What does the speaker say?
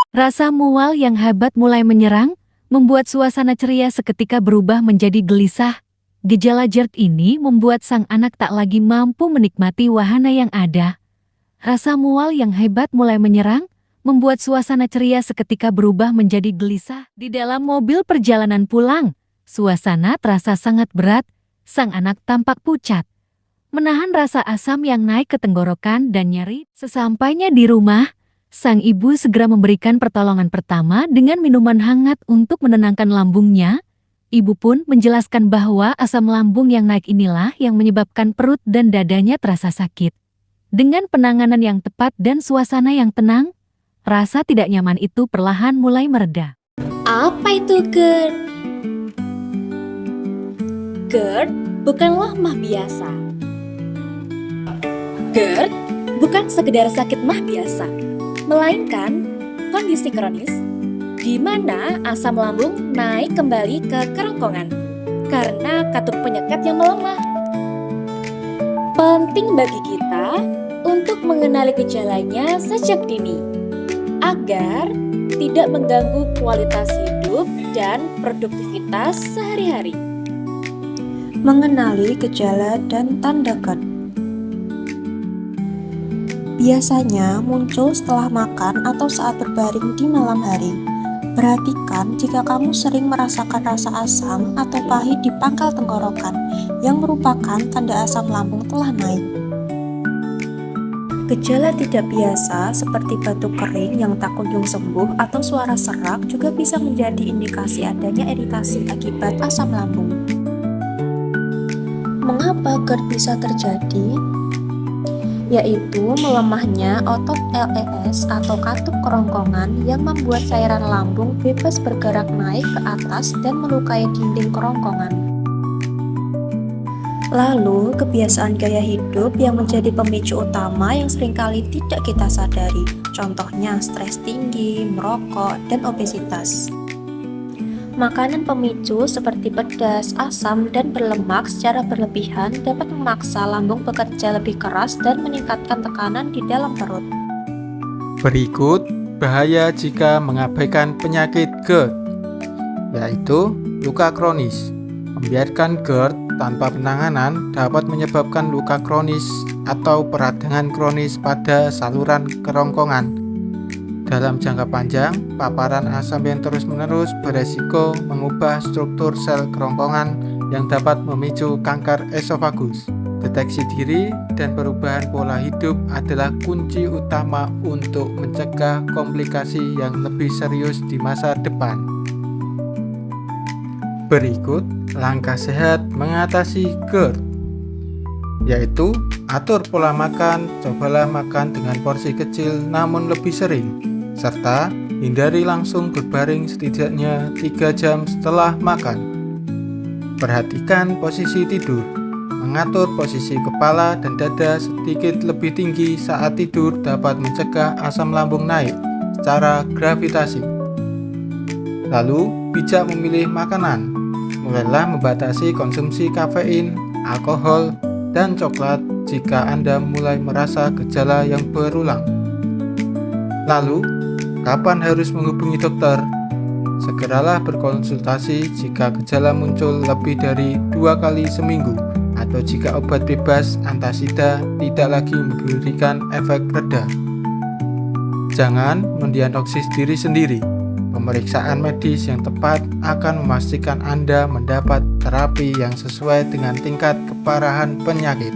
Rasa mual yang hebat mulai menyerang, membuat suasana ceria seketika berubah menjadi gelisah. Gejala GERD ini membuat sang anak tak lagi mampu menikmati wahana yang ada. Rasa mual yang hebat mulai menyerang, membuat suasana ceria seketika berubah menjadi gelisah. Di dalam mobil perjalanan pulang, suasana terasa sangat berat. Sang anak tampak pucat, menahan rasa asam yang naik ke tenggorokan dan nyeri. Sesampainya di rumah, sang ibu segera memberikan pertolongan pertama dengan minuman hangat untuk menenangkan lambungnya. Ibu pun menjelaskan bahwa asam lambung yang naik inilah yang menyebabkan perut dan dadanya terasa sakit. Dengan penanganan yang tepat dan suasana yang tenang, rasa tidak nyaman itu perlahan mulai mereda. Apa itu GERD? GERD bukanlah mah biasa. GERD bukan sekedar sakit mah biasa, melainkan kondisi kronis di mana asam lambung naik kembali ke kerongkongan karena katup penyakit yang melemah. Penting bagi kita untuk mengenali gejalanya sejak dini agar tidak mengganggu kualitas hidup dan produktivitas sehari-hari. Mengenali gejala dan tanda GERD. Biasanya muncul setelah makan atau saat berbaring di malam hari. Perhatikan jika kamu sering merasakan rasa asam atau pahit di pangkal tenggorokan yang merupakan tanda asam lambung telah naik. Gejala tidak biasa seperti batuk kering yang tak kunjung sembuh atau suara serak juga bisa menjadi indikasi adanya iritasi akibat asam lambung. Mengapa GERD bisa terjadi? Yaitu melemahnya otot LES atau katup kerongkongan yang membuat cairan lambung bebas bergerak naik ke atas dan melukai dinding kerongkongan. Lalu, kebiasaan gaya hidup yang menjadi pemicu utama yang seringkali tidak kita sadari, contohnya stres tinggi, merokok, dan obesitas. Makanan pemicu seperti pedas, asam, dan berlemak secara berlebihan dapat memaksa lambung bekerja lebih keras dan meningkatkan tekanan di dalam perut. Berikut bahaya jika mengabaikan penyakit GERD, yaitu luka kronis. Membiarkan GERD tanpa penanganan dapat menyebabkan luka kronis atau peradangan kronis pada saluran kerongkongan. Dalam jangka panjang, paparan asam yang terus-menerus beresiko mengubah struktur sel kerongkongan yang dapat memicu kanker esofagus. Deteksi diri dan perubahan pola hidup adalah kunci utama untuk mencegah komplikasi yang lebih serius di masa depan. Berikut langkah sehat mengatasi GERD, yaitu atur pola makan, cobalah makan dengan porsi kecil namun lebih sering, serta hindari langsung berbaring setidaknya 3 jam setelah makan. Perhatikan posisi tidur, mengatur posisi kepala dan dada sedikit lebih tinggi saat tidur dapat mencegah asam lambung naik secara gravitasi. Lalu, bijak memilih makanan, mulailah membatasi konsumsi kafein, alkohol, dan coklat jika Anda mulai merasa gejala yang berulang. Lalu, kapan harus menghubungi dokter? Segeralah berkonsultasi jika gejala muncul lebih dari 2 kali seminggu atau jika obat bebas antasida tidak lagi memberikan efek reda. Jangan mendiagnosis diri sendiri. Pemeriksaan medis yang tepat akan memastikan Anda mendapat terapi yang sesuai dengan tingkat keparahan penyakit.